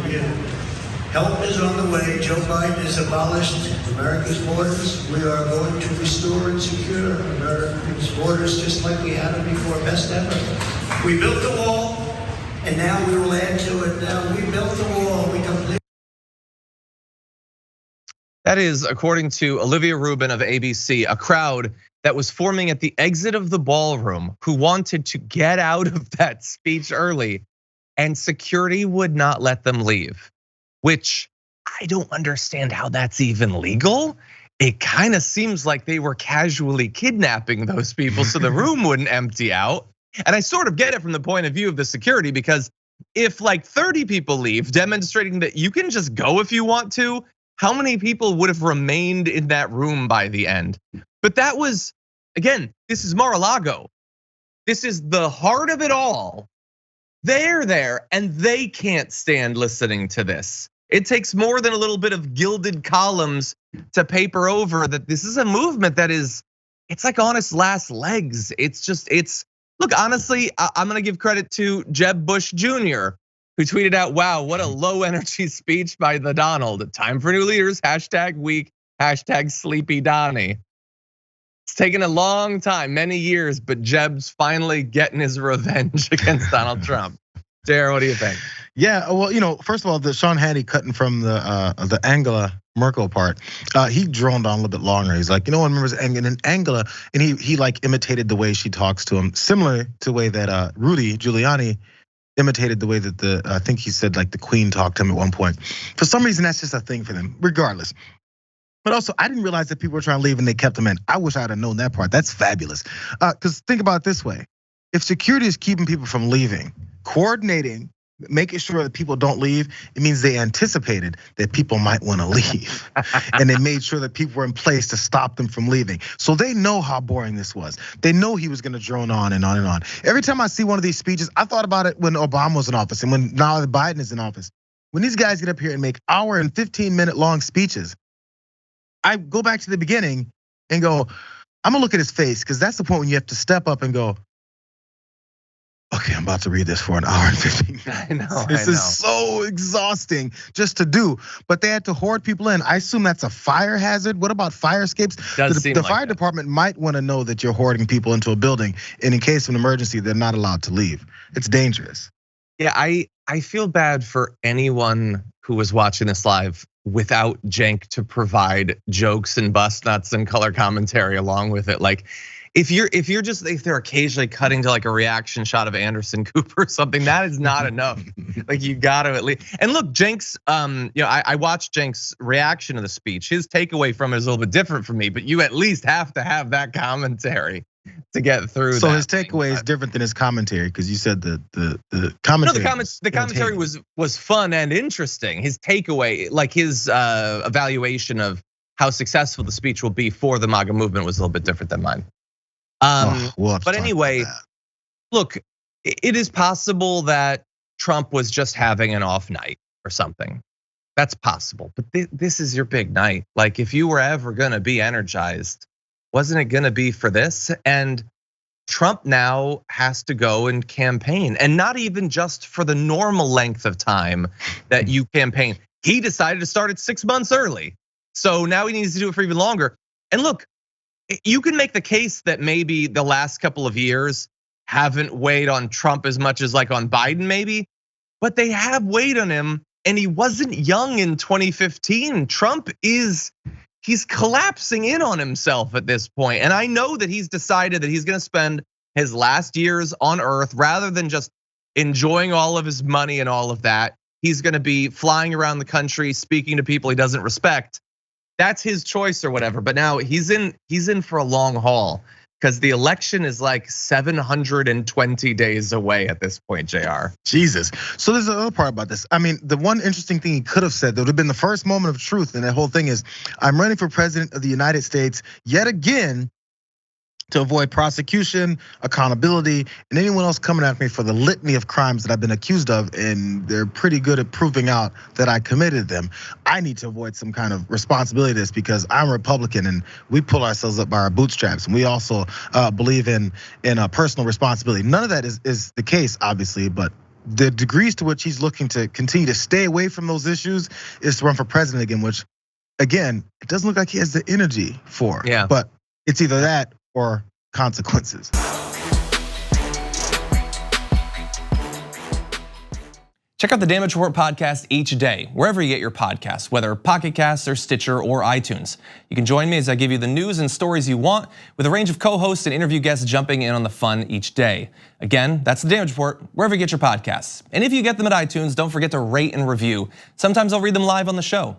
begin. Help is on the way. Joe Biden has abolished America's borders. We are going to restore and secure America's borders just like we had them before, best ever. We built the wall, and now we will add to it. Now we built the wall. We completely. That is, according to Olivia Rubin of ABC, a crowd that was forming at the exit of the ballroom who wanted to get out of that speech early, and security would not let them leave, which I don't understand how that's even legal. It kind of seems like they were casually kidnapping those people so the room wouldn't empty out. And I sort of get it from the point of view of the security, because if like 30 people leave, demonstrating that you can just go if you want to, how many people would have remained in that room by the end? But that was, again, this is Mar-A-Lago. This is the heart of it all. They're there and they can't stand listening to this. It takes more than a little bit of gilded columns to paper over that this is a movement that is, it's like on its last legs. Look, honestly, I'm gonna give credit to Jeb Bush Jr., who tweeted out, wow, what a low energy speech by the Donald. Time for new leaders, #weak, #sleepy Donnie. It's taken a long time, many years, but Jeb's finally getting his revenge against Donald Trump. Jayar, what do you think? Yeah, well, first of all, the Sean Hannity cutting from the Angela Merkel part, he droned on a little bit longer. He's like, no one remembers Angela, and he like imitated the way she talks to him, similar to the way that Rudy Giuliani imitated the way that I think he said like the Queen talked to him at one point. For some reason, that's just a thing for them, regardless. But also, I didn't realize that people were trying to leave and they kept him in. I wish I'd have known that part. That's fabulous. Because think about it this way: if security is keeping people from leaving, coordinating, making sure that people don't leave, it means they anticipated that people might want to leave. And they made sure that people were in place to stop them from leaving. So they know how boring this was. They know he was gonna drone on and on and on. Every time I see one of these speeches, I thought about it when Obama was in office and when now Biden is in office. When these guys get up here and make hour and 15-minute long speeches, I go back to the beginning and go, I'm gonna look at his face, because that's the point when you have to step up and go, okay, I'm about to read this for an hour and 15 minutes. I know. This is so exhausting just to do. But they had to hoard people in. I assume that's a fire hazard. What about fire escapes? The fire department might want to know that you're hoarding people into a building, and in case of an emergency, they're not allowed to leave. It's dangerous. Yeah, I feel bad for anyone who was watching this live without Cenk to provide jokes and bust nuts and color commentary along with it. Like, if they're occasionally cutting to like a reaction shot of Anderson Cooper or something, that is not enough. Like, you gotta at least, and look, Cenk's, I watched Cenk's reaction to the speech. His takeaway from it is a little bit different from me, but you at least have to have that commentary to get through. So his takeaway is different than his commentary, because you said the commentary. No, the commentary was fun and interesting. His takeaway, like his evaluation of how successful the speech will be for the MAGA movement, was a little bit different than mine. But anyway, look, it is possible that Trump was just having an off night or something. That's possible, but this is your big night. Like, if you were ever gonna be energized, wasn't it gonna be for this? And Trump now has to go and campaign, and not even just for the normal length of time that you campaign. He decided to start it 6 months early. So now he needs to do it for even longer. And look, you can make the case that maybe the last couple of years haven't weighed on Trump as much as like on Biden maybe, but they have weighed on him, and he wasn't young in 2015. Trump he's collapsing in on himself at this point. And I know that he's decided that he's gonna spend his last years on earth, rather than just enjoying all of his money and all of that, he's gonna be flying around the country, speaking to people he doesn't respect. That's his choice or whatever, but now he's in for a long haul, because the election is like 720 days away at this point, Jayar. Jesus. So there's another part about this. I mean, the one interesting thing he could have said that would have been the first moment of truth in that whole thing is, I'm running for president of the United States yet again to avoid prosecution, accountability, and anyone else coming at me for the litany of crimes that I've been accused of, and they're pretty good at proving out that I committed them. I need to avoid some kind of responsibility to this, because I'm a Republican and we pull ourselves up by our bootstraps, and we also believe in a personal responsibility. None of that is the case, obviously, but the degrees to which he's looking to continue to stay away from those issues is to run for president again, which, again, it doesn't look like he has the energy for. Yeah. But it's either that or consequences. Check out the Damage Report podcast each day, wherever you get your podcasts, whether Pocket Casts or Stitcher or iTunes. You can join me as I give you the news and stories you want, with a range of co-hosts and interview guests jumping in on the fun each day. Again, that's the Damage Report, wherever you get your podcasts. And if you get them at iTunes, don't forget to rate and review. Sometimes I'll read them live on the show.